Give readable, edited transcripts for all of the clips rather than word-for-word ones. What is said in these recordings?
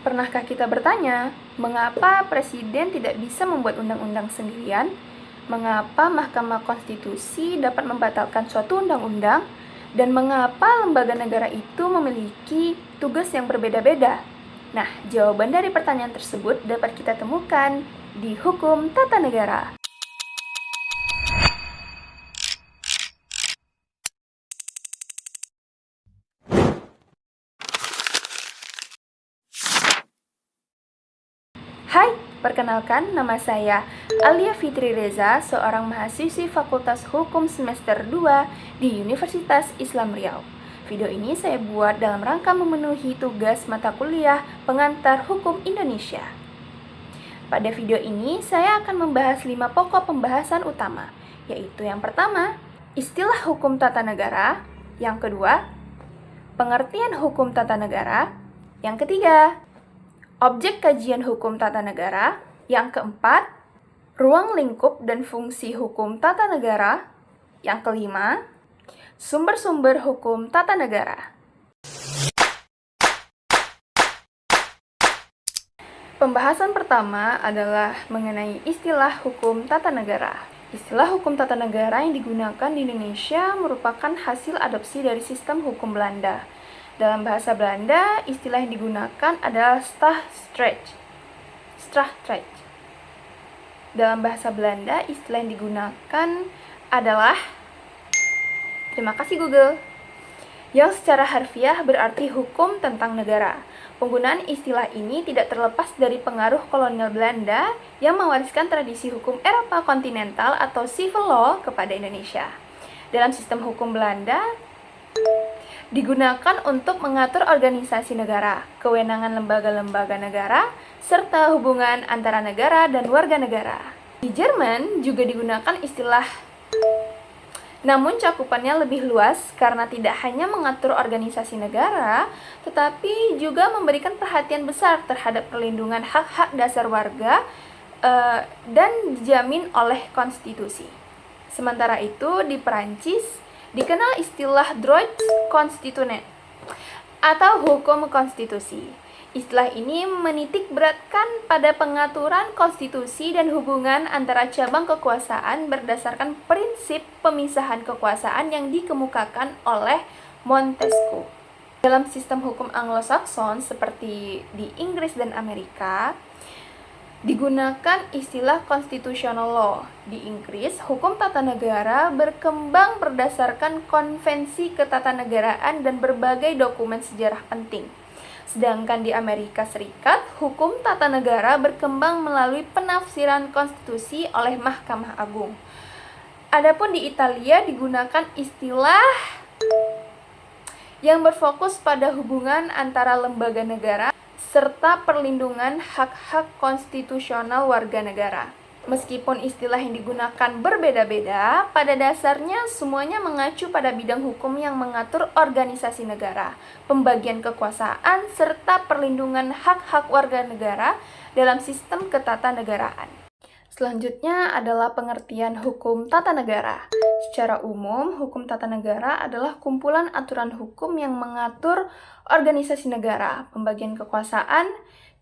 Pernahkah kita bertanya, mengapa presiden tidak bisa membuat undang-undang sendirian? Mengapa Mahkamah Konstitusi dapat membatalkan suatu undang-undang? Dan mengapa lembaga negara itu memiliki tugas yang berbeda-beda? Nah, jawaban dari pertanyaan tersebut dapat kita temukan di Hukum Tata Negara. Hai, perkenalkan nama saya Alia Fitri Reza, seorang mahasiswi Fakultas Hukum semester 2 di Universitas Islam Riau. Video ini saya buat dalam rangka memenuhi tugas mata kuliah pengantar hukum Indonesia. Pada video ini saya akan membahas 5 pokok pembahasan utama, yaitu yang pertama, istilah hukum tata negara, yang kedua, pengertian hukum tata negara, yang ketiga, objek kajian hukum tata negara. Yang keempat, ruang lingkup dan fungsi hukum tata negara. Yang kelima, sumber-sumber hukum tata negara. Pembahasan pertama adalah mengenai istilah hukum tata negara. Istilah hukum tata negara yang digunakan di Indonesia merupakan hasil adopsi dari sistem hukum Belanda. Dalam bahasa Belanda, istilah yang digunakan adalah strafrecht. Dalam bahasa Belanda, istilah yang digunakan adalah, terima kasih Google, yang secara harfiah berarti hukum tentang negara. Penggunaan istilah ini tidak terlepas dari pengaruh kolonial Belanda yang mewariskan tradisi hukum Eropa kontinental atau civil law kepada Indonesia. Dalam sistem hukum Belanda, digunakan untuk mengatur organisasi negara, kewenangan lembaga-lembaga negara, serta hubungan antara negara dan warga negara. Di Jerman juga digunakan istilah, namun cakupannya lebih luas karena tidak hanya mengatur organisasi negara, tetapi juga memberikan perhatian besar terhadap perlindungan hak-hak dasar warga dan dijamin oleh konstitusi. Sementara itu, di Perancis dikenal istilah droit constitutionnel atau hukum konstitusi. Istilah ini menitik beratkan pada pengaturan konstitusi dan hubungan antara cabang kekuasaan berdasarkan prinsip pemisahan kekuasaan yang dikemukakan oleh Montesquieu. Dalam sistem hukum Anglo-Saxon seperti di Inggris dan Amerika, digunakan istilah constitutional law. Di Inggris, hukum tata negara berkembang berdasarkan konvensi ketatanegaraan dan berbagai dokumen sejarah penting. Sedangkan di Amerika Serikat, hukum tata negara berkembang melalui penafsiran konstitusi oleh Mahkamah Agung. Adapun di Italia digunakan istilah yang berfokus pada hubungan antara lembaga negara serta perlindungan hak-hak konstitusional warga negara. Meskipun istilah yang digunakan berbeda-beda, pada dasarnya semuanya mengacu pada bidang hukum yang mengatur organisasi negara, pembagian kekuasaan, serta perlindungan hak-hak warga negara dalam sistem ketatanegaraan. Selanjutnya adalah pengertian hukum tata negara. Secara umum, hukum tata negara adalah kumpulan aturan hukum yang mengatur organisasi negara, pembagian kekuasaan,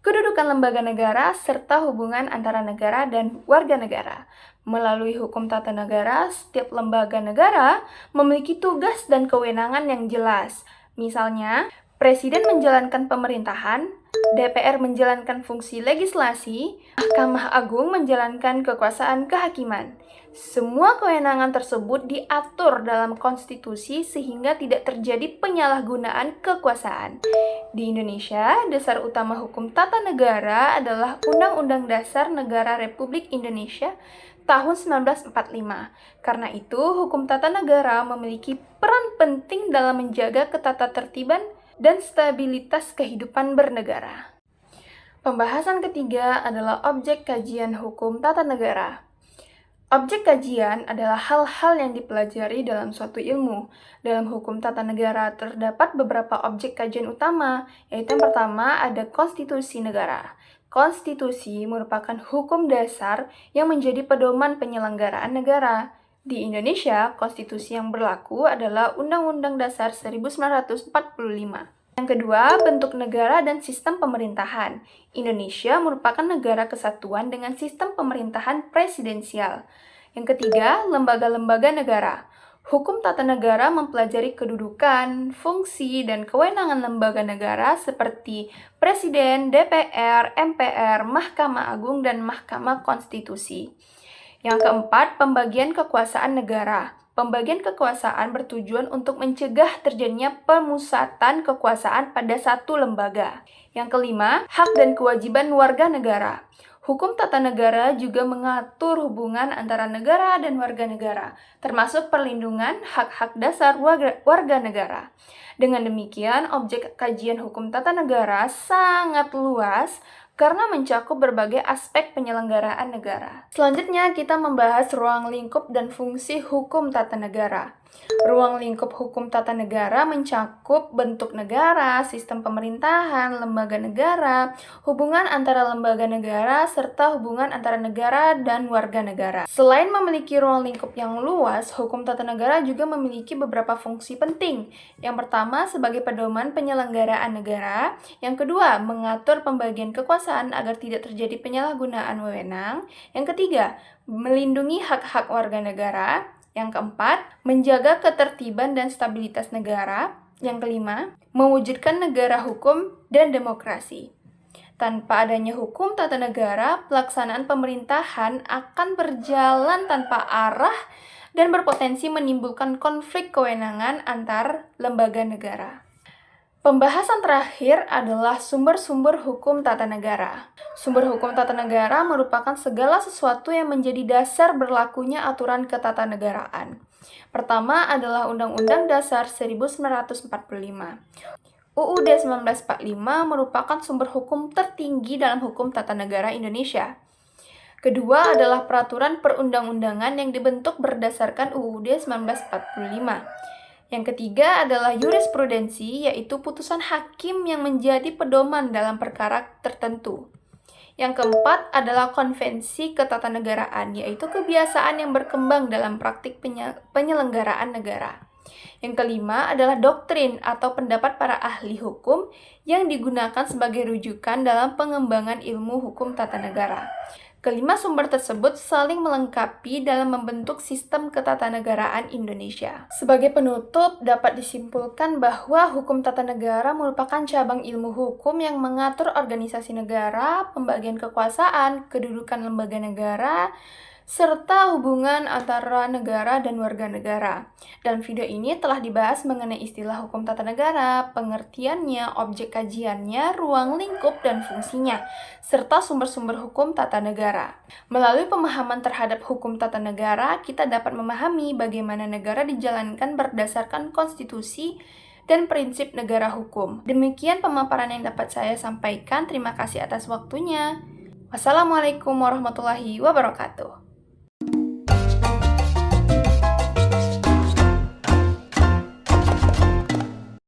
kedudukan lembaga negara, serta hubungan antara negara dan warga negara. Melalui hukum tata negara, setiap lembaga negara memiliki tugas dan kewenangan yang jelas. Misalnya, Presiden menjalankan pemerintahan, DPR menjalankan fungsi legislasi, Mahkamah Agung menjalankan kekuasaan kehakiman. Semua kewenangan tersebut diatur dalam konstitusi sehingga tidak terjadi penyalahgunaan kekuasaan. Di Indonesia, dasar utama hukum tata negara adalah Undang-Undang Dasar Negara Republik Indonesia tahun 1945. Karena itu, hukum tata negara memiliki peran penting dalam menjaga ketatatertiban dan stabilitas kehidupan bernegara. Pembahasan ketiga adalah objek kajian hukum tata negara. Objek kajian adalah hal-hal yang dipelajari dalam suatu ilmu. Dalam hukum tata negara terdapat beberapa objek kajian utama, yaitu yang pertama ada konstitusi negara. Konstitusi merupakan hukum dasar yang menjadi pedoman penyelenggaraan negara. Di Indonesia, konstitusi yang berlaku adalah Undang-Undang Dasar 1945. Yang kedua, bentuk negara dan sistem pemerintahan. Indonesia merupakan negara kesatuan dengan sistem pemerintahan presidensial. Yang ketiga, lembaga-lembaga negara. Hukum tata negara mempelajari kedudukan, fungsi, dan kewenangan lembaga negara seperti Presiden, DPR, MPR, Mahkamah Agung, dan Mahkamah Konstitusi. Yang keempat, pembagian kekuasaan negara. Pembagian kekuasaan bertujuan untuk mencegah terjadinya pemusatan kekuasaan pada satu lembaga. Yang kelima, hak dan kewajiban warga negara. Hukum tata negara juga mengatur hubungan antara negara dan warga negara, termasuk perlindungan hak-hak dasar warga negara. Dengan demikian, objek kajian hukum tata negara sangat luas karena mencakup berbagai aspek penyelenggaraan negara. Selanjutnya, kita membahas ruang lingkup dan fungsi hukum tata negara. Ruang lingkup hukum tata negara mencakup bentuk negara, sistem pemerintahan, lembaga negara, hubungan antara lembaga negara, serta hubungan antara negara dan warga negara. Selain memiliki ruang lingkup yang luas, hukum tata negara juga memiliki beberapa fungsi penting. Yang pertama, sebagai pedoman penyelenggaraan negara. Yang kedua, mengatur pembagian kekuasaan agar tidak terjadi penyalahgunaan wewenang. Yang ketiga, melindungi hak-hak warga negara. Yang keempat, menjaga ketertiban dan stabilitas negara. Yang kelima, mewujudkan negara hukum dan demokrasi. Tanpa adanya hukum tata negara, pelaksanaan pemerintahan akan berjalan tanpa arah dan berpotensi menimbulkan konflik kewenangan antar lembaga negara. Pembahasan terakhir adalah sumber-sumber hukum tata negara. Sumber hukum tata negara merupakan segala sesuatu yang menjadi dasar berlakunya aturan ketatanegaraan. Pertama adalah Undang-Undang Dasar 1945. UUD 1945 merupakan sumber hukum tertinggi dalam hukum tata negara Indonesia. Kedua adalah peraturan perundang-undangan yang dibentuk berdasarkan UUD 1945. Yang ketiga adalah jurisprudensi, yaitu putusan hakim yang menjadi pedoman dalam perkara tertentu. Yang keempat adalah konvensi ketatanegaraan, yaitu kebiasaan yang berkembang dalam praktik penyelenggaraan negara. Yang kelima adalah doktrin atau pendapat para ahli hukum yang digunakan sebagai rujukan dalam pengembangan ilmu hukum tata negara. Kelima sumber tersebut saling melengkapi dalam membentuk sistem ketatanegaraan Indonesia. Sebagai penutup, dapat disimpulkan bahwa hukum tata negara merupakan cabang ilmu hukum yang mengatur organisasi negara, pembagian kekuasaan, kedudukan lembaga negara, serta hubungan antara negara dan warga negara. Dalam video ini telah dibahas mengenai istilah hukum tata negara, pengertiannya, objek kajiannya, ruang lingkup dan fungsinya, serta sumber-sumber hukum tata negara. Melalui pemahaman terhadap hukum tata negara, kita dapat memahami bagaimana negara dijalankan berdasarkan konstitusi dan prinsip negara hukum. Demikian pemaparan yang dapat saya sampaikan. Terima kasih atas waktunya. Wassalamualaikum warahmatullahi wabarakatuh.